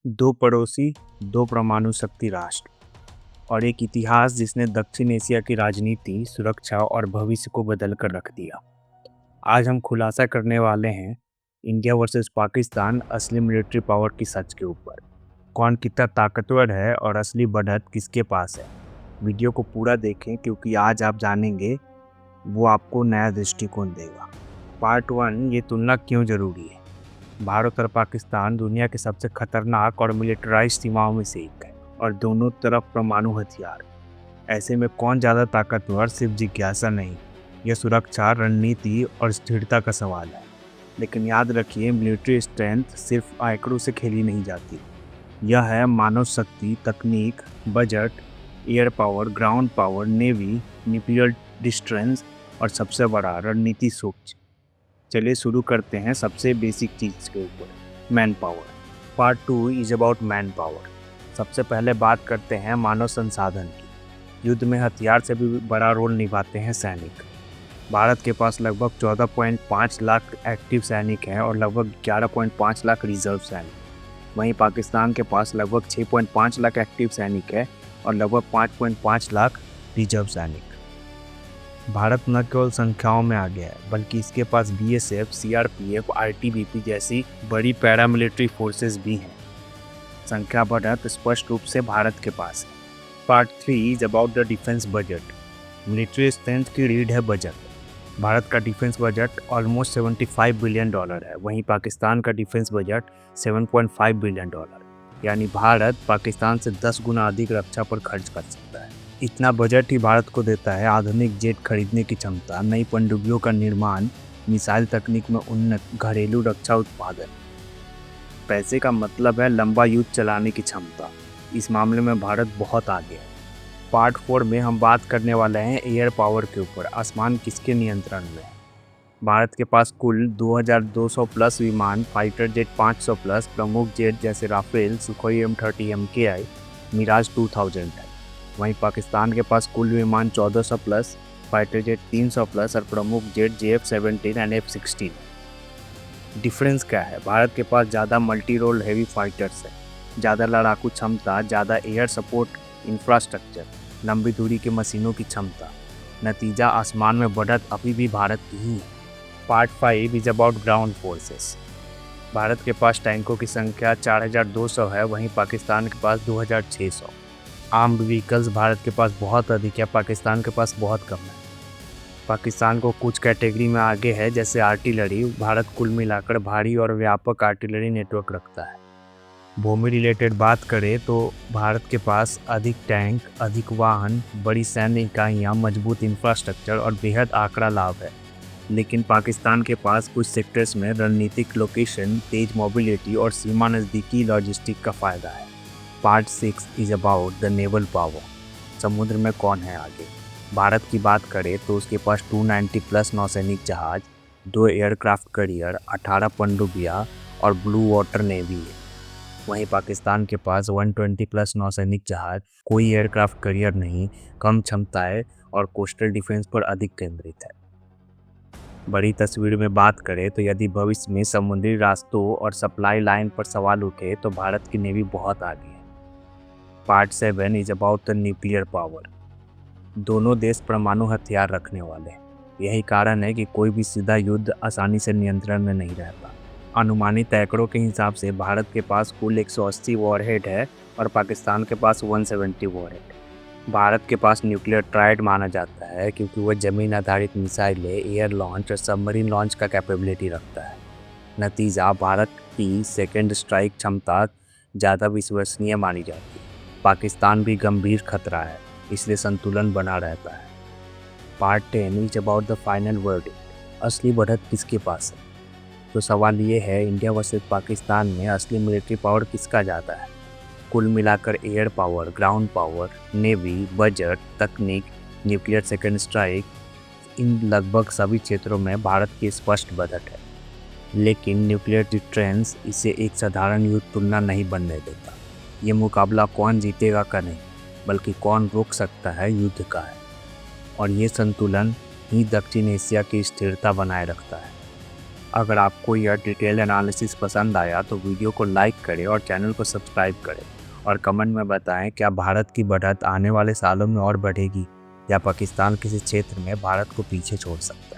दो पड़ोसी, दो परमाणु शक्ति राष्ट्र और एक इतिहास जिसने दक्षिण एशिया की राजनीति, सुरक्षा और भविष्य को बदल कर रख दिया। आज हम खुलासा करने वाले हैं इंडिया वर्सेस पाकिस्तान असली मिलिट्री पावर की सच के ऊपर। कौन कितना ताकतवर है और असली बढ़त किसके पास है। वीडियो को पूरा देखें क्योंकि आज आप जानेंगे वो आपको नया दृष्टिकोण देगा। पार्ट 1, ये तुलना क्यों जरूरी है। भारत और पाकिस्तान दुनिया के सबसे खतरनाक और मिलिटराइज सीमाओं में से एक है और दोनों तरफ परमाणु हथियार। ऐसे में कौन ज़्यादा ताकतवर सिर्फ जिज्ञासा नहीं, यह सुरक्षा, रणनीति और स्थिरता का सवाल है। लेकिन याद रखिए, मिलिट्री स्ट्रेंथ सिर्फ आंकड़ों से खेली नहीं जाती। यह है मानव शक्ति, तकनीक, budget, air power, ground power, navy, nuclear distance और सबसे बड़ा रणनीति सोच। चलिए शुरू करते हैं सबसे बेसिक चीज़ के ऊपर, man power. Part 2 is about man power. सबसे पहले बात करते हैं मानव संसाधन की। युद्ध में हथियार से भी बड़ा रोल निभाते हैं सैनिक। भारत के पास लगभग 14.5 लाख एक्टिव सैनिक हैं और लगभग 11.5 लाख रिजर्व सैनिक। वहीं पाकिस्तान के पास लगभग 6.5 लाख एक्टिव सैनिक है और लगभग 5.5 लाख रिजर्व सैनिक। भारत न केवल संख्याओं में आगे है बल्कि इसके पास BSF, CRPF, ITBP जैसी बड़ी पैरामिलिट्री फोर्सेस भी हैं। संख्या बढ़त स्पष्ट रूप से भारत के पास है। Part 3 is about the defence budget. Military strength की रीढ़ है बजट। भारत का डिफेंस बजट ऑलमोस्ट $75 बिलियन है, वहीं पाकिस्तान का डिफेंस बजट $7.5 बिलियन। यानी भारत पाकिस्तान से 10 गुना अधिक रक्षा पर खर्च कर सकता है। इतना बजट ही भारत को देता है आधुनिक जेट खरीदने की क्षमता, नई पनडुब्बियों का निर्माण, मिसाइल तकनीक में उन्नत, घरेलू रक्षा उत्पादन। पैसे का मतलब है लंबा युद्ध चलाने की क्षमता। इस मामले में भारत बहुत आगे है। पार्ट 4 में हम बात करने वाले हैं एयर पावर के ऊपर। आसमान किसके नियंत्रण में है। भारत के पास कुल 2200 प्लस विमान, फाइटर जेट 500 प्लस, प्रमुख जेट जैसे Rafale, Sukhoi M30 MKI, Mirage 2000 है। वहीं पाकिस्तान के पास कुल विमान 1400 प्लस, फाइटर जेट 300 प्लस और प्रमुख जेट JF-17 और F-16। डिफरेंस क्या है। भारत के पास ज़्यादा मल्टी रोल हैवी फाइटर्स है, ज़्यादा लड़ाकू क्षमता, ज़्यादा एयर सपोर्ट इंफ्रास्ट्रक्चर, लंबी दूरी के मशीनों की क्षमता। नतीजा, आसमान में बढ़त अभी भी भारत की ही है। Part 5 is about ground forces. Bharat के पास टैंकों की संख्या 4200 है, वहीं पाकिस्तान के पास 2600। आर्म्ड व्हीकल्स भारत के पास बहुत अधिक है, पाकिस्तान के पास बहुत कम है। पाकिस्तान को कुछ कैटेगरी में आगे है जैसे आर्टिलरी। भारत कुल मिलाकर भारी और व्यापक आर्टिलरी नेटवर्क रखता है। भूमि रिलेटेड बात करें तो भारत के पास अधिक टैंक, अधिक वाहन, बड़ी सैन्य इकाइयाँ, मजबूत इंफ्रास्ट्रक्चर और बेहद आंकड़ा लाभ है। लेकिन पाकिस्तान के पास कुछ सेक्टर्स में रणनीतिक लोकेशन, तेज मोबिलिटी और सीमा नज़दीकी लॉजिस्टिक का फ़ायदा है। Part 6 is about the naval power. समुद्र में कौन है आगे। भारत की बात करें तो उसके पास 290 प्लस नौसैनिक जहाज, 2 एयरक्राफ्ट कैरियर, 18 पनडुब्बियाँ और ब्लू वाटर नेवी है। वहीं पाकिस्तान के पास 120 प्लस नौसैनिक जहाज, कोई एयरक्राफ्ट कैरियर नहीं, कम क्षमताएं और कोस्टल डिफेंस पर अधिक केंद्रित है। बड़ी तस्वीर में बात करें तो यदि भविष्य में समुद्री रास्तों और सप्लाई लाइन पर सवाल उठे तो भारत की नेवी बहुत आगे है। Part 7 is about the nuclear power. दोनों देश परमाणु हथियार रखने वाले हैं। यही कारण है कि कोई भी सीधा युद्ध आसानी से नियंत्रण में नहीं रहता। अनुमानित आंकड़ों के हिसाब से भारत के पास कुल 180 वॉरहेड है और पाकिस्तान के पास 170 वॉरहेड। भारत के पास न्यूक्लियर ट्राइड माना जाता है क्योंकि वह जमीन आधारित मिसाइलें, एयर लॉन्च और सबमरीन लॉन्च का कैपेबिलिटी रखता है। नतीजा, भारत की सेकेंड स्ट्राइक क्षमता ज़्यादा विश्वसनीय मानी जाती है। पाकिस्तान भी गंभीर खतरा है, इसलिए संतुलन बना रहता है। Part 10 is about the final verdict. असली बढ़त किसके पास है। तो सवाल ये है, इंडिया वर्सेस पाकिस्तान में असली मिलिट्री पावर किसका ज़्यादा है। कुल मिलाकर air power, ground power, navy, budget, तकनीक, न्यूक्लियर सेकेंड स्ट्राइक, इन लगभग सभी क्षेत्रों में भारत की स्पष्ट बढ़त है। लेकिन न्यूक्लियर डिफेंस इसे एक साधारण युद्ध तुलना नहीं बनने देता। ये मुकाबला कौन जीतेगा का नहीं, बल्कि कौन रोक सकता है युद्ध का है। और ये संतुलन ही दक्षिण एशिया की स्थिरता बनाए रखता है। अगर आपको यह डिटेल एनालिसिस पसंद आया तो वीडियो को लाइक करें और चैनल को सब्सक्राइब करें और कमेंट में बताएं क्या भारत की बढ़त आने वाले सालों में और बढ़ेगी या पाकिस्तान किसी क्षेत्र में भारत को पीछे छोड़ सकता है।